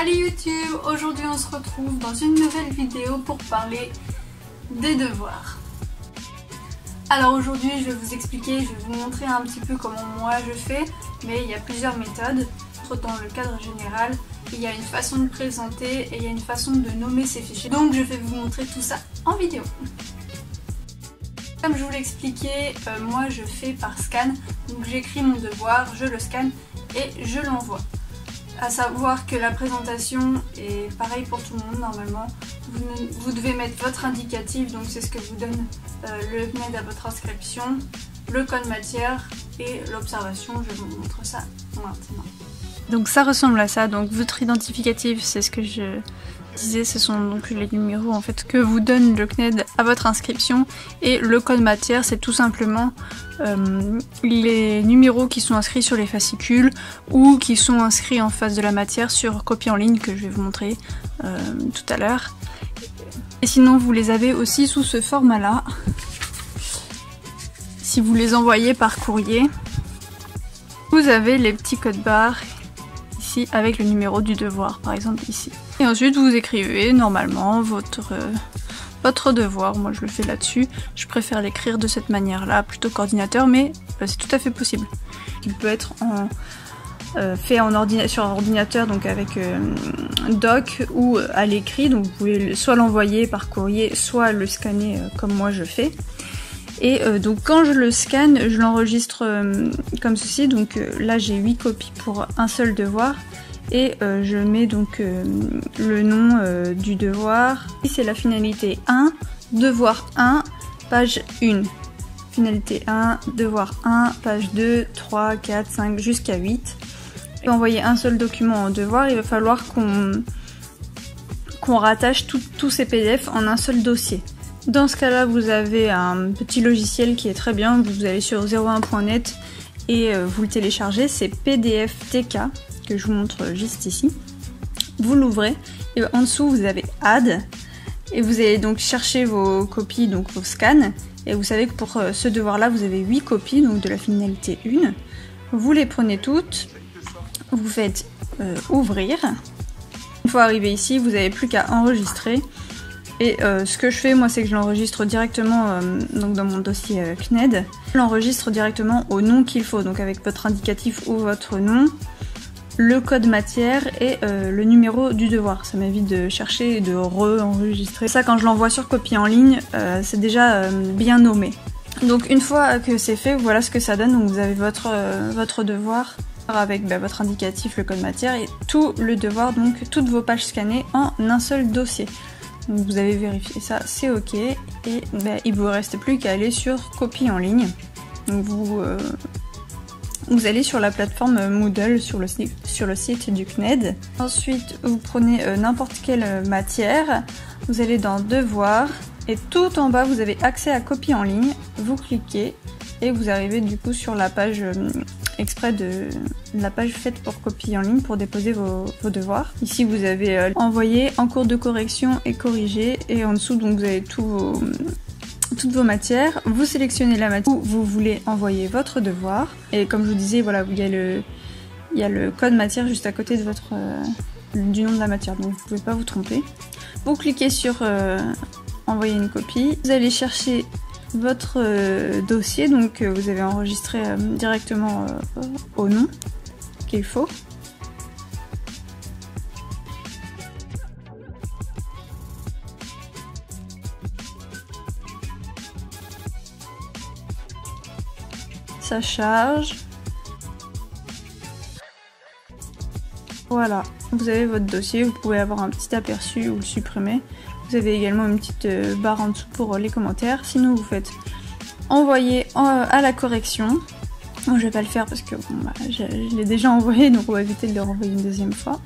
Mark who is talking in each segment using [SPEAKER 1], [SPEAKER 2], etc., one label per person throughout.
[SPEAKER 1] Salut YouTube, aujourd'hui on se retrouve dans une nouvelle vidéo pour parler des devoirs. Alors aujourd'hui je vais vous expliquer, je vais vous montrer un petit peu comment moi je fais, mais il y a plusieurs méthodes. Dans le cadre général, il y a une façon de présenter et il y a une façon de nommer ces fichiers. Donc je vais vous montrer tout ça en vidéo. Comme je vous l'ai expliqué, moi je fais par scan, donc j'écris mon devoir, je le scanne et je l'envoie. À savoir que la présentation est pareil pour tout le monde normalement. Vous devez mettre votre indicatif, donc c'est ce que vous donne le CNED à votre inscription, le code matière et l'observation. Je vais vous montrer ça maintenant. Donc ça ressemble à ça, donc votre identificatif, c'est ce que je disais, ce sont donc les numéros en fait que vous donne le CNED à votre inscription, et le code matière c'est tout simplement les numéros qui sont inscrits sur les fascicules ou qui sont inscrits en face de la matière sur copie en ligne que je vais vous montrer tout à l'heure. Et sinon vous les avez aussi sous ce format là, si vous les envoyez par courrier. Vous avez les petits codes barres ici avec le numéro du devoir, par exemple ici. Et ensuite vous écrivez normalement votre devoir. Moi je le fais là-dessus. Je préfère l'écrire de cette manière-là plutôt qu'ordinateur, mais c'est tout à fait possible. Il peut être fait sur ordinateur, donc avec doc ou à l'écrit. Donc vous pouvez soit l'envoyer par courrier, soit le scanner comme moi je fais. Et donc quand je le scanne, je l'enregistre comme ceci. Donc là j'ai 8 copies pour un seul devoir. Et je mets donc le nom du devoir. C'est la finalité 1, devoir 1, page 1. Finalité 1, devoir 1, page 2, 3, 4, 5, jusqu'à 8. Pour envoyer un seul document en devoir, il va falloir qu'on rattache tous ces PDF en un seul dossier. Dans ce cas-là, vous avez un petit logiciel qui est très bien. Vous allez sur 01.net et vous le téléchargez. C'est PDF TK que je vous montre juste ici. Vous l'ouvrez et en dessous vous avez Add et vous allez donc chercher vos copies, donc vos scans. Et vous savez que pour ce devoir-là, vous avez 8 copies, donc de la finalité 1. Vous les prenez toutes, vous faites ouvrir. Une fois arrivé ici, vous n'avez plus qu'à enregistrer. Et ce que je fais moi, c'est que je l'enregistre directement donc dans mon dossier CNED. Je l'enregistre directement au nom qu'il faut, donc avec votre indicatif ou votre nom, le code matière et le numéro du devoir. Ça m'évite de chercher et de re-enregistrer. Ça, quand je l'envoie sur copie en ligne, c'est déjà bien nommé. Donc une fois que c'est fait, voilà ce que ça donne. Donc vous avez votre devoir avec votre indicatif, le code matière et tout le devoir, donc toutes vos pages scannées en un seul dossier. Donc vous avez vérifié ça, c'est ok, et il vous reste plus qu'à aller sur copie en ligne. Donc vous allez sur la plateforme Moodle sur le site du CNED. Ensuite vous prenez n'importe quelle matière, vous allez dans devoir et tout en bas vous avez accès à copie en ligne, vous cliquez et vous arrivez du coup sur la page exprès de la page faite pour copie en ligne pour déposer vos devoirs. Ici vous avez envoyé, en cours de correction et corrigé, et en dessous donc vous avez toutes vos matières. Vous sélectionnez la matière où vous voulez envoyer votre devoir, et comme je vous disais, voilà, il y a le code matière juste à côté de du nom de la matière, donc vous pouvez pas vous tromper. Vous cliquez sur envoyer une copie, vous allez chercher votre dossier, donc vous avez enregistré directement au nom qu'il faut. Ça charge. Voilà, vous avez votre dossier, vous pouvez avoir un petit aperçu ou le supprimer. Vous avez également une petite barre en dessous pour les commentaires. Sinon vous faites envoyer à la correction. Moi je vais pas le faire parce que bon, je l'ai déjà envoyé, donc on va éviter de le renvoyer une deuxième fois.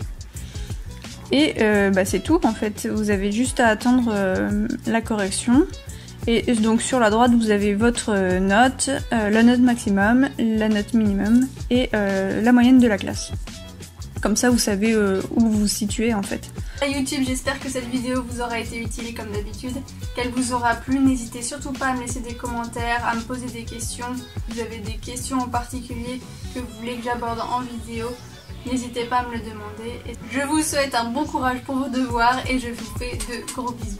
[SPEAKER 1] Et c'est tout en fait, vous avez juste à attendre la correction. Et donc sur la droite vous avez votre note, la note maximum, la note minimum et la moyenne de la classe. Comme ça vous savez où vous vous situez en fait.
[SPEAKER 2] YouTube, j'espère que cette vidéo vous aura été utile comme d'habitude, qu'elle vous aura plu. N'hésitez surtout pas à me laisser des commentaires, à me poser des questions. Vous avez des questions en particulier que vous voulez que j'aborde en vidéo, n'hésitez pas à me le demander. Et je vous souhaite un bon courage pour vos devoirs et je vous fais de gros bisous.